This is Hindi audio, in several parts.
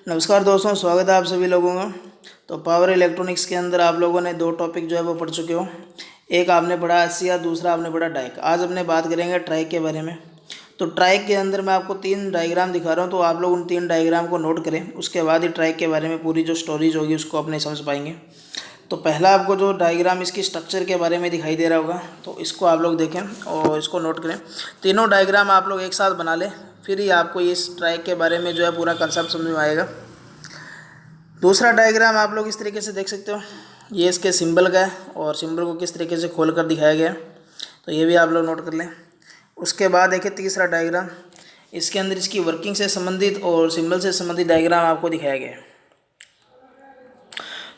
नमस्कार दोस्तों, स्वागत है आप सभी लोगों का। तो पावर इलेक्ट्रॉनिक्स के अंदर आप लोगों ने दो टॉपिक जो है वो पढ़ चुके हो। एक आपने पढ़ा एससीआर, दूसरा आपने पढ़ा डाइक। आज अपने बात करेंगे ट्राइक के बारे में। तो ट्राइक के अंदर मैं आपको 3 डायग्राम दिखा रहा हूँ, तो आप लोग उन 3 डायग्राम को नोट करें। उसके बाद ही ट्राइक के बारे में पूरी जो स्टोरीज होगी उसको अपने समझ पाएंगे। तो पहला आपको जो डायग्राम इसकी स्ट्रक्चर के बारे में दिखाई दे रहा होगा, तो इसको आप लोग देखें और इसको नोट करें। तीनों डायग्राम आप लोग एक साथ बना लें, फिर ही आपको इस ट्राइक के बारे में जो है पूरा कंसेप्ट समझ में आएगा। दूसरा डायग्राम आप लोग इस तरीके से देख सकते हो, ये इसके सिंबल का है और सिंबल को किस तरीके से खोल कर दिखाया गया है, तो ये भी आप लोग नोट कर लें। उसके बाद देखिए तीसरा डायग्राम, इसके अंदर इसकी वर्किंग से संबंधित और सिंबल से संबंधित डायग्राम आपको दिखाया गया है।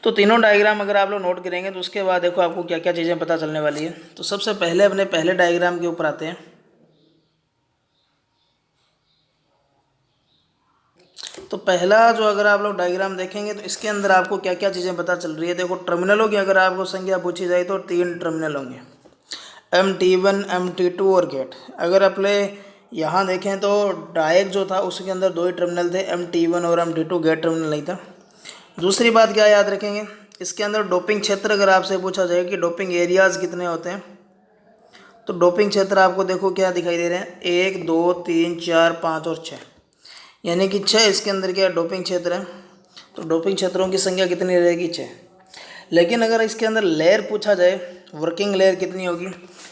तो तीनों डायग्राम अगर आप लोग नोट करेंगे तो उसके बाद देखो आपको क्या क्या चीज़ें पता चलने वाली है। तो सबसे पहले अपने पहले डायग्राम के ऊपर आते हैं। तो पहला जो अगर आप लोग डायग्राम देखेंगे तो इसके अंदर आपको क्या क्या चीज़ें पता चल रही है। देखो, टर्मिनलों की अगर आपको संख्या पूछी जाए तो 3 टर्मिनल होंगे, MT1, MT2 और गेट। अगर अपने यहाँ देखें तो डायक जो था उसके अंदर 2 ही टर्मिनल थे, MT1 और MT2, गेट टर्मिनल नहीं था। दूसरी बात क्या याद रखेंगे, इसके अंदर डोपिंग क्षेत्र अगर आपसे पूछा जाए कि डोपिंग एरियाज़ कितने होते हैं, तो डोपिंग क्षेत्र आपको देखो क्या दिखाई दे रहे हैं, 1, 2, 3, 4, 5 और 6, यानी कि 6 इसके अंदर क्या डोपिंग क्षेत्र है। तो डोपिंग क्षेत्रों की संख्या कितनी रहेगी, 6। लेकिन अगर इसके अंदर लेयर पूछा जाए, वर्किंग लेयर कितनी होगी,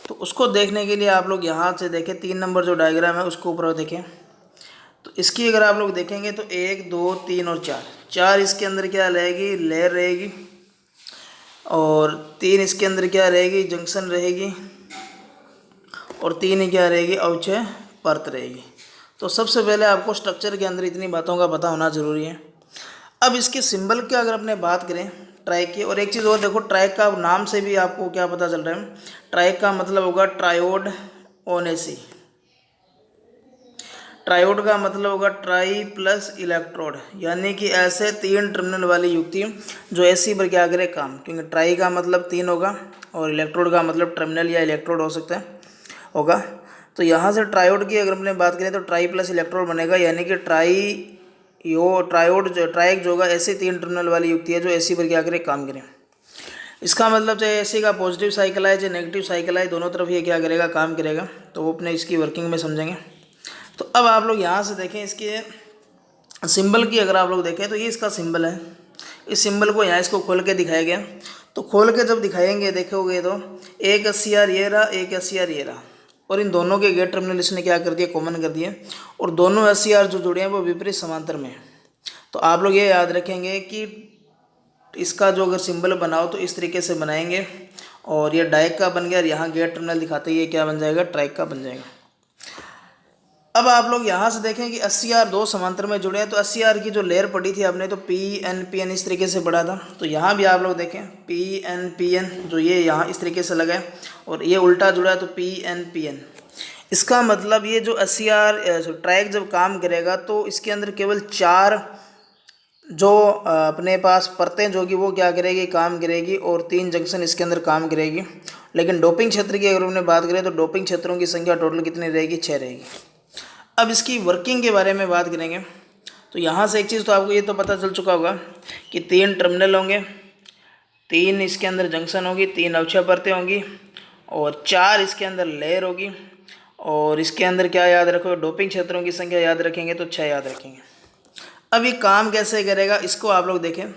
तो उसको देखने के लिए आप लोग यहाँ से देखें, 3 नंबर जो डायग्राम है उसको ऊपर देखें। तो इसकी अगर आप लोग देखेंगे तो 1, 2, 3 और 4 इसके अंदर क्या रहेगी, लेयर रहेगी। और 3 इसके अंदर क्या रहेगी, जंक्शन रहेगी। और 3 ही क्या रहेगी, अवक्षय परत रहेगी। तो सबसे पहले आपको स्ट्रक्चर के अंदर इतनी बातों का पता होना ज़रूरी है। अब इसके सिंबल की अगर अपने बात करें ट्राइक की, और एक चीज़ और देखो, ट्राइक का नाम से भी आपको क्या पता चल रहा है, ट्राइक का मतलब होगा ट्रायोड ओनेसी। ट्रायोड का मतलब होगा ट्राई प्लस इलेक्ट्रोड, यानी कि ऐसे 3 टर्मिनल वाली युक्ति जो एसी पर क्या करे काम, क्योंकि ट्राई का मतलब 3 होगा और इलेक्ट्रोड का मतलब टर्मिनल या इलेक्ट्रोड हो सकता है होगा। तो यहाँ से ट्रायोड की अगर हमने बात करें तो ट्राई प्लस इलेक्ट्रोड बनेगा, यानी कि ट्रायोड जो ट्राइक जो होगा ऐसे 3 टर्मिनल वाली युक्ति है जो एसी पर क्या करे, काम करें। इसका मतलब चाहे एसी का पॉजिटिव साइकिल है चाहे नेगेटिव साइकिल है, दोनों तरफ ये क्या करेगा, काम करेगा। तो वो अपने इसकी वर्किंग में समझेंगे। तो अब आप लोग यहाँ से देखें, इसके सिंबल की अगर आप लोग देखें तो ये इसका सिंबल है। इस सिंबल को यहाँ इसको खोल के दिखाया गया। तो खोल के जब दिखाएंगे देखोगे तो एक SCR ये रहा, एक SCR ये रहा, और इन दोनों के गेट टर्मिनल इसने क्या कर दिया, कॉमन कर दिए। और दोनों SCR जो जुड़े हैं वो विपरीत समांतर में है। तो आप लोग ये याद रखेंगे कि इसका जो अगर सिंबल बनाओ तो इस तरीके से बनाएंगे, और ये डाइक का बन गया, और यहाँ गेट टर्मिनल दिखाते ही ये क्या बन जाएगा, ट्राइक का बन जाएगा। अब आप लोग यहाँ से देखें कि SCR 2 समांतर में जुड़े हैं, तो SCR की जो लेयर पड़ी थी आपने तो PN इस तरीके से पढ़ा था। तो यहाँ भी आप लोग देखें PN जो ये यहाँ इस तरीके से लगा है, और ये उल्टा जुड़ा है तो PN। इसका मतलब ये जो SCR ट्रैक जब काम करेगा तो इसके अंदर केवल 4 जो अपने पास परतें जो कि वो क्या करेगी, काम करेगी, और 3 जंक्शन इसके अंदर काम करेगी। लेकिन डोपिंग क्षेत्र की अगर हमने बात करें तो डोपिंग क्षेत्रों की संख्या टोटल कितनी रहेगी, 6 रहेगी। अब इसकी वर्किंग के बारे में बात करेंगे तो यहाँ से एक चीज़ तो आपको ये तो पता चल चुका होगा कि 3 टर्मिनल होंगे, 3 इसके अंदर जंक्शन होगी, 3 अवक्षय परतें होंगी, और 4 इसके अंदर लेयर होगी। और इसके अंदर क्या याद रखो, डोपिंग क्षेत्रों की संख्या याद रखेंगे तो 6 याद रखेंगे। अब ये काम कैसे करेगा, इसको आप लोग देखें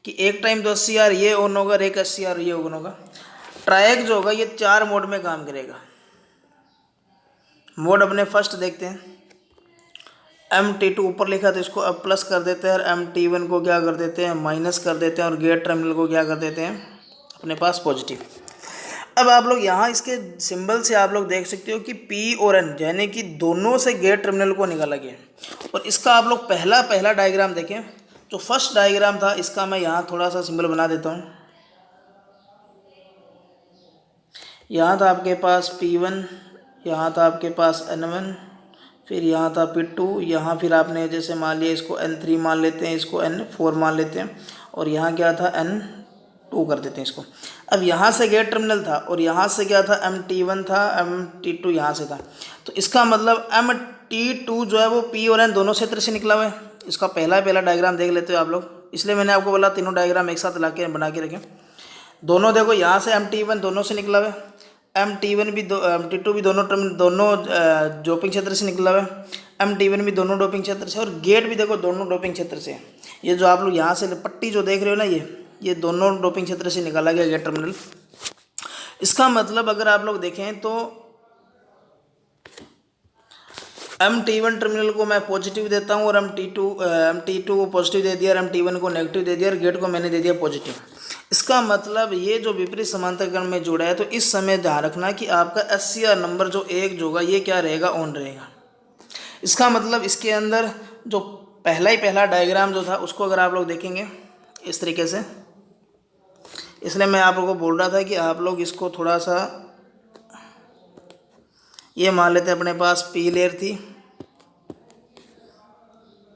कि एक टाइम तो SCR ये ऑन होगा, एक SCR ये ऑन होगा। ट्रायक जो होगा ये 4 मोड में काम करेगा। मोड अपने फर्स्ट देखते हैं, MT2 ऊपर लिखा तो इसको अब प्लस कर देते हैं, और MT1 को क्या कर देते हैं, माइनस कर देते हैं, और गेट टर्मिनल को क्या कर देते हैं, अपने पास पॉजिटिव। अब आप लोग यहाँ इसके सिंबल से आप लोग देख सकते हो कि P और N यानी कि दोनों से गेट टर्मिनल को निकाला गया। और इसका आप लोग पहला डायग्राम देखें, जो फर्स्ट डायग्राम था इसका मैं यहाँ थोड़ा सा सिंबल बना देता हूँ। यहाँ था आपके पास P1, यहाँ था आपके पास N1, फिर यहाँ था P2, यहाँ फिर आपने जैसे मान लिया इसको N3 मान लेते हैं, इसको N4 मान लेते हैं, और यहाँ क्या था N2 कर देते हैं इसको। अब यहाँ से गेट टर्मिनल था, और यहाँ से क्या था, MT1 था, MT2 यहाँ से था। तो इसका मतलब MT2 जो है वो P और N दोनों क्षेत्र से निकला हुआ है, इसका पहला डायग्राम देख लेते हो आप लोग, इसलिए मैंने आपको बोला तीनों डायग्राम एक साथ ला के बना के रखें। दोनों देखो यहाँ से MT1 दोनों से निकला हुआ है, MT1 भी MT2 भी दोनों डोपिंग क्षेत्र से निकला हुआ है, MT1 भी दोनों डोपिंग क्षेत्र से, और गेट भी देखो दोनों डोपिंग क्षेत्र से। ये जो आप लोग यहाँ से पट्टी जो देख रहे हो ना, ये दोनों डोपिंग क्षेत्र से निकाला गया गेट टर्मिनल। इसका मतलब अगर आप लोग देखें तो MT1 टर्मिनल को मैं पॉजिटिव देता हूँ और MT2 को पॉजिटिव दे दिया और MT1 को नेगेटिव दे दिया और गेट को मैंने दे दिया पॉजिटिव। इसका मतलब ये जो विपरीत समांतर क्रम में जुड़ा है, तो इस समय ध्यान रखना कि आपका SCR नंबर जो 1 जो होगा ये क्या रहेगा, ऑन रहेगा। इसका मतलब इसके अंदर जो पहला डायग्राम जो था उसको अगर आप लोग देखेंगे इस तरीके से, इसलिए मैं आप लोगों को बोल रहा था कि आप लोग इसको थोड़ा सा, ये मान लेते अपने पास P लेयर थी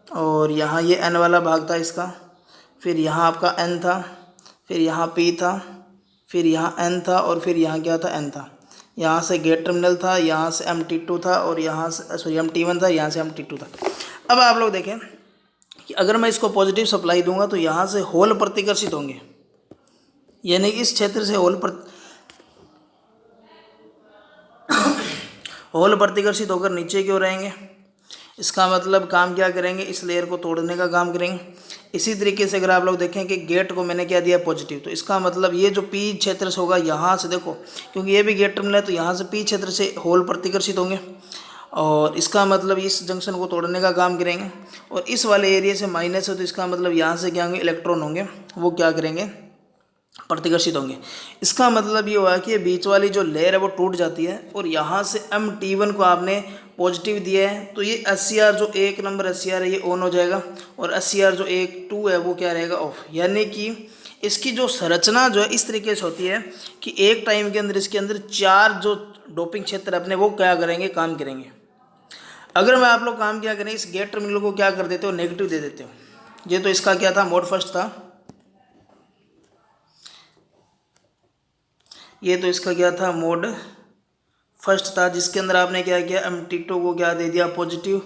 और यहाँ ये N वाला भाग था इसका, फिर यहाँ आपका N था, फिर यहाँ P था, फिर यहाँ N था और फिर यहाँ क्या था, N था। यहाँ से गेट टर्मिनल था, यहाँ से MT2 था और यहाँ से MT1 था, यहाँ से MT2 था। अब आप लोग देखें कि अगर मैं इसको पॉजिटिव सप्लाई दूंगा तो यहाँ से होल प्रतिकर्षित होंगे, यानी इस क्षेत्र से होल प्रतिकर्षित होकर नीचे की ओर रहेंगे। इसका मतलब काम क्या करेंगे, इस लेयर को तोड़ने का काम करेंगे। इसी तरीके से अगर आप लोग देखें कि गेट को मैंने क्या दिया पॉजिटिव, तो इसका मतलब ये जो P क्षेत्र से होगा यहाँ से देखो, क्योंकि ये भी गेट टर्मिनल है, तो यहाँ से P क्षेत्र से होल प्रतिकर्षित होंगे और इसका मतलब इस जंक्शन को तोड़ने का काम करेंगे। और इस वाले एरिया से माइनस है, तो इसका मतलब यहाँ से क्या होंगे, इलेक्ट्रॉन होंगे, वो क्या करेंगे, प्रतिकर्षित होंगे। इसका मतलब ये हुआ कि ये बीच वाली जो लेयर है वो टूट जाती है और यहाँ से MT1 को आपने पॉजिटिव दिया है, तो ये SCR जो 1 नंबर SCR है ये ऑन हो जाएगा और SCR जो 2 है वो क्या रहेगा, ऑफ। यानी कि इसकी जो संरचना जो है इस तरीके से होती है कि एक टाइम के अंदर इसके अंदर 4 जो डोपिंग क्षेत्र अपने वो क्या करेंगे, काम करेंगे। अगर मैं आप लोग काम क्या करें, इस गेट टर्मिनल को क्या कर देते हो, नेगेटिव दे देते हो। ये तो इसका क्या था, मोड फर्स्ट था, ये तो इसका क्या था, मोड फर्स्ट था, जिसके अंदर आपने क्या किया, MT2 को क्या दे दिया पॉजिटिव,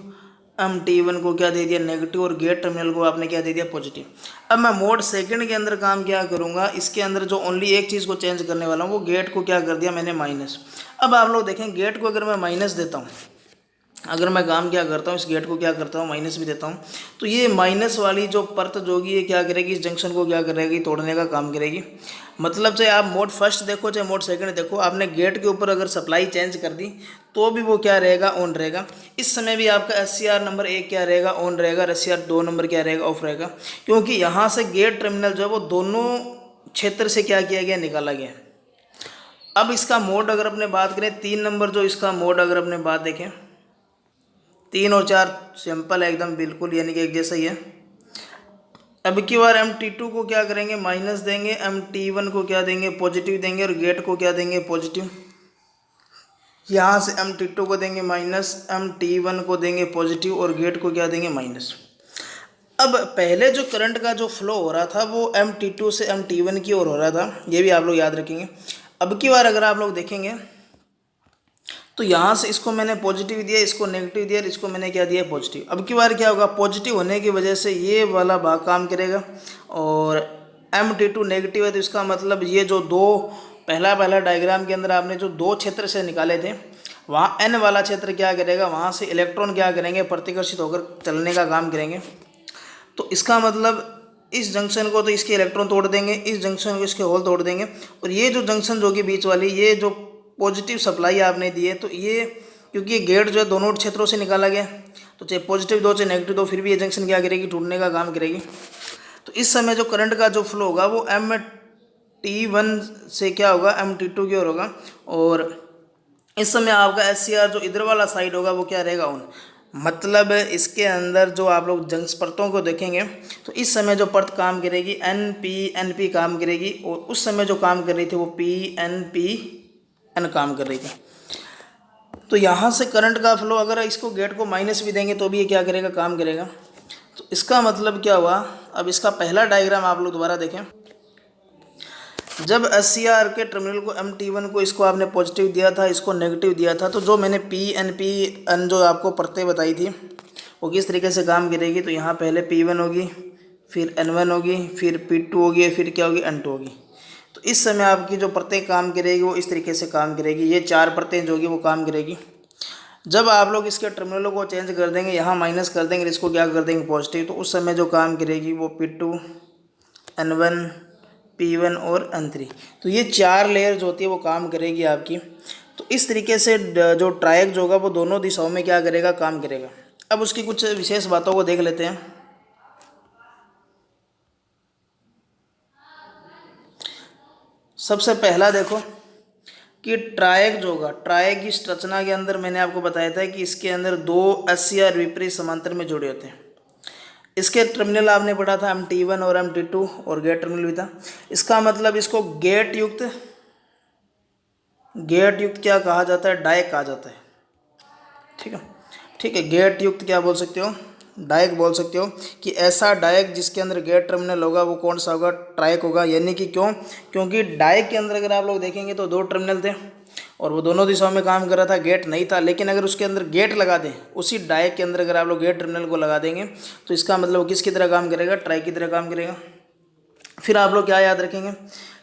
MT1 को क्या दे दिया नेगेटिव और गेट टर्मिनल को आपने क्या दे दिया पॉजिटिव। अब मैं मोड सेकंड के अंदर काम क्या करूँगा, इसके अंदर जो ओनली एक चीज़ को चेंज करने वाला हूँ, वो गेट को क्या कर दिया मैंने माइनस। अब आप लोग देखें, गेट को अगर मैं माइनस देता हूँ, अगर मैं काम क्या करता हूँ, इस गेट को क्या करता हूँ, माइनस भी देता हूँ, तो ये माइनस वाली जो परत जो होगी ये क्या करेगी, इस जंक्शन को क्या करेगी, तोड़ने का काम करेगी। मतलब चाहे आप मोड फर्स्ट देखो चाहे मोड सेकंड देखो, आपने गेट के ऊपर अगर सप्लाई चेंज कर दी तो भी वो क्या रहेगा, ऑन रहेगा। इस समय भी आपका SCR नंबर 1 क्या रहेगा, ऑन रहेगा, और SCR 2 नंबर क्या रहेगा, ऑफ रहेगा, क्योंकि यहाँ से गेट टर्मिनल जो है वो दोनों क्षेत्र से क्या किया गया, निकाला गया। अब इसका मोड अगर अपने बात करें, 3 नंबर जो इसका मोड अगर अपने बात देखें, 3 और 4 सिंपल है एकदम, बिल्कुल यानी कि एक जैसा ही है। अब की बार MT2 को क्या करेंगे, माइनस देंगे, MT1 को क्या देंगे, पॉजिटिव देंगे और गेट को क्या देंगे, पॉजिटिव। यहाँ से MT2 को देंगे माइनस, MT1 को देंगे पॉजिटिव और गेट को क्या देंगे, माइनस। अब पहले जो करंट का जो फ्लो हो रहा था वो MT2 से MT1 की ओर हो रहा था, ये भी आप लोग याद रखेंगे। अब की बार अगर आप लोग देखेंगे तो यहाँ से इसको मैंने पॉजिटिव दिया, इसको नेगेटिव दिया और इसको मैंने क्या दिया, पॉजिटिव। अब की बार क्या होगा, पॉजिटिव होने की वजह से ये वाला भाग काम करेगा और MT2 नेगेटिव है, तो इसका मतलब ये जो दो पहला डायग्राम के अंदर आपने जो 2 क्षेत्र से निकाले थे, वहाँ N वाला क्षेत्र क्या करेगा, वहाँ से इलेक्ट्रॉन क्या करेंगे, प्रतिकर्षित होकर चलने का काम करेंगे। तो इसका मतलब इस जंक्शन को तो इसके इलेक्ट्रॉन तोड़ देंगे, इस जंक्शन को इसके होल तोड़ देंगे, और ये जो जंक्शन जो कि बीच वाली ये जो पॉजिटिव सप्लाई आपने दी है, तो ये क्योंकि ये गेट जो है दोनों क्षेत्रों से निकाला गया, तो चाहे पॉजिटिव दो चाहे नेगेटिव दो, फिर भी ये जंक्शन क्या करेगी, टूटने का काम करेगी। तो इस समय जो करंट का जो फ्लो होगा वो MT1 से क्या होगा, MT2 की ओर होगा, और इस समय आपका SCR जो इधर वाला साइड होगा वो क्या रहेगा, ऑन। मतलब इसके अंदर जो आप लोग जंक्शन परतों को देखेंगे तो इस समय जो परत काम करेगी NP काम करेगी, और उस समय जो काम कर रही थी वो PN काम कर रही थी। तो यहाँ से करंट का फ्लो अगर इसको गेट को माइनस भी देंगे तो भी ये क्या करेगा, काम करेगा। तो इसका मतलब क्या हुआ, अब इसका पहला डायग्राम आप लोग दोबारा देखें। जब SCR के टर्मिनल को MT1 को इसको आपने पॉजिटिव दिया था, इसको नेगेटिव दिया था, तो जो मैंने PN जो आपको परतें बताई थी वो किस तरीके से काम करेगी, तो यहाँ पहले P1 होगी, फिर N1 होगी, फिर P2 होगी, फिर क्या होगी N2 होगी। तो इस समय आपकी जो परतें काम करेगी वो इस तरीके से काम करेगी, ये 4 परतें जो होगी वो काम करेगी। जब आप लोग इसके टर्मिनलों को चेंज कर देंगे, यहाँ माइनस कर देंगे, इसको क्या कर देंगे पॉजिटिव, तो उस समय जो काम करेगी वो P2, N1, P1 और N3, तो ये 4 लेयर जो होती है वो काम करेगी आपकी। तो इस तरीके से जो ट्रायक जो होगा वो दोनों दिशाओं में क्या करेगा, काम करेगा। अब उसकी कुछ विशेष बातों को देख लेते हैं। सबसे पहला देखो कि ट्रायक जो होगा, ट्रायक की संरचना के अंदर मैंने आपको बताया था कि इसके अंदर 2 SCR विपरीत समांतर में जुड़े होते हैं। इसके टर्मिनल आपने पढ़ा था MT1 और MT2 और गेट टर्मिनल भी था। इसका मतलब इसको गेट युक्त क्या कहा जाता है, डायक कहा जाता है। ठीक है, गेट युक्त क्या बोल सकते हो, डायक बोल सकते हो। कि ऐसा डायक जिसके अंदर गेट टर्मिनल होगा वो कौन सा होगा, ट्रायक होगा। यानी कि क्यों, क्योंकि डायक के अंदर अगर आप लोग देखेंगे तो 2 टर्मिनल थे और वो दोनों दिशाओं में काम कर रहा था, गेट नहीं था। लेकिन अगर उसके अंदर गेट लगा दें, उसी डायक के अंदर अगर आप लोग गेट टर्मिनल को लगा देंगे तो इसका मतलब वो किसकी तरह काम करेगा, ट्रायक की तरह काम करेगा। फिर आप लोग क्या याद रखेंगे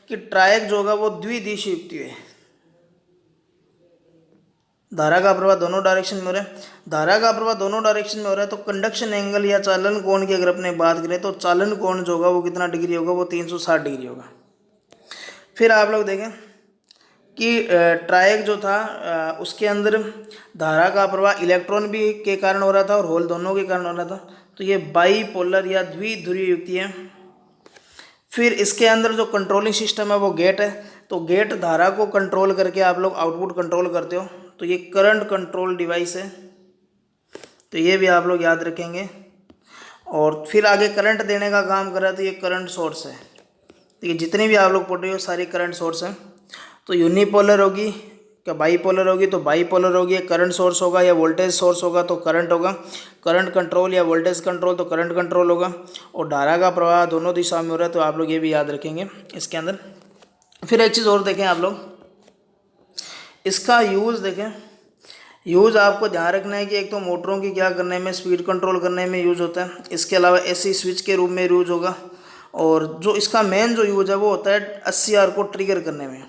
कि ट्रायक जो होगा वो द्विदिशीय युक्ति है। धारा का प्रवाह दोनों डायरेक्शन में हो रहा है, धारा का प्रवाह दोनों डायरेक्शन में हो रहा है, तो कंडक्शन एंगल या चालन कोण की अगर अपने बात करें तो चालन कोण जो होगा वो कितना डिग्री होगा, वो 360 डिग्री होगा। फिर आप लोग देखें कि ट्रायक जो था उसके अंदर धारा का प्रवाह इलेक्ट्रॉन भी के कारण हो रहा था और होल दोनों के कारण हो रहा था, तो ये बाईपोलर या द्विध्रुवीय युक्ति है। फिर इसके अंदर जो कंट्रोलिंग सिस्टम है वो गेट है, तो गेट धारा को कंट्रोल करके आप लोग आउटपुट कंट्रोल करते हो, तो ये करंट कंट्रोल डिवाइस है, तो ये भी आप लोग याद रखेंगे। और फिर आगे करंट देने का काम कर रहा है, तो ये करंट सोर्स है। तो ये जितनी भी आप लोग पढ़ रहे हो सारी करंट सोर्स है। तो यूनिपोलर होगी क्या बाईपोलर होगी, तो बाईपोलर होगी, करंट सोर्स होगा या वोल्टेज सोर्स होगा तो करंट होगा, करंट कंट्रोल या वोल्टेज कंट्रोल तो करंट कंट्रोल होगा। और धारा का प्रवाह दोनों दिशाओं में हो रहा है, तो आप लोग ये भी याद रखेंगे इसके अंदर। फिर एक चीज़ और देखें आप लोग, इसका यूज़ देखें। यूज़ आपको ध्यान रखना है कि एक तो मोटरों की क्या करने में, स्पीड कंट्रोल करने में यूज़ होता है। इसके अलावा एसी स्विच के रूप में यूज़ होगा। और जो इसका मेन जो यूज़ है वो होता है SCR को ट्रिगर करने में।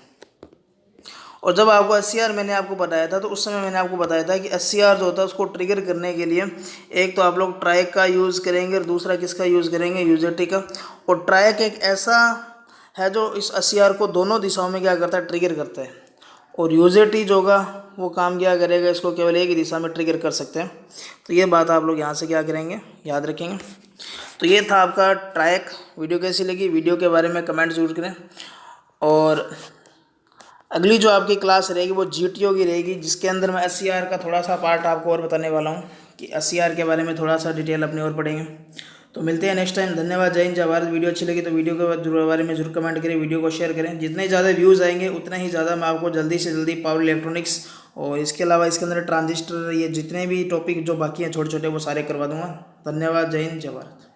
और जब आपको SCR मैंने आपको बताया था, तो उस समय मैंने आपको बताया था कि SCR जो होता है उसको ट्रिगर करने के लिए एक तो आप लोग ट्रायक का यूज़ करेंगे और दूसरा किसका यूज़ करेंगे, UJT का। और ट्रायक एक ऐसा है जो इस SCR को दोनों दिशाओं में क्या करता है, ट्रिगर करता है। और UJT जो होगा वो काम क्या करेगा, इसको केवल एक ही दिशा में ट्रिगर कर सकते हैं। तो ये बात आप लोग यहाँ से क्या करेंगे, याद रखेंगे। तो ये था आपका ट्रायक। वीडियो कैसी लगी, वीडियो के बारे में कमेंट जरूर करें। और अगली जो आपकी क्लास रहेगी वो GTO की रहेगी, जिसके अंदर मैं SCR का थोड़ा सा पार्ट आपको और बताने वाला हूँ कि SCR के बारे में थोड़ा सा डिटेल अपने और पढ़ेंगे। तो मिलते हैं नेक्स्ट टाइम। धन्यवाद, जय हिंद, जय भारत। वीडियो अच्छी लगी तो वीडियो के बारे में जरूर कमेंट करें, वीडियो को शेयर करें। जितने ज़्यादा व्यूज़ आएंगे उतना ही ज़्यादा मैं आपको जल्दी से जल्दी पावर इलेक्ट्रॉनिक्स और इसके अलावा इसके अंदर ट्रांजिस्टर, ये जितने भी टॉपिक जो बाकी हैं छोटे छोटे वो सारे करवा दूँगा। धन्यवाद, जय हिंद, जय भारत।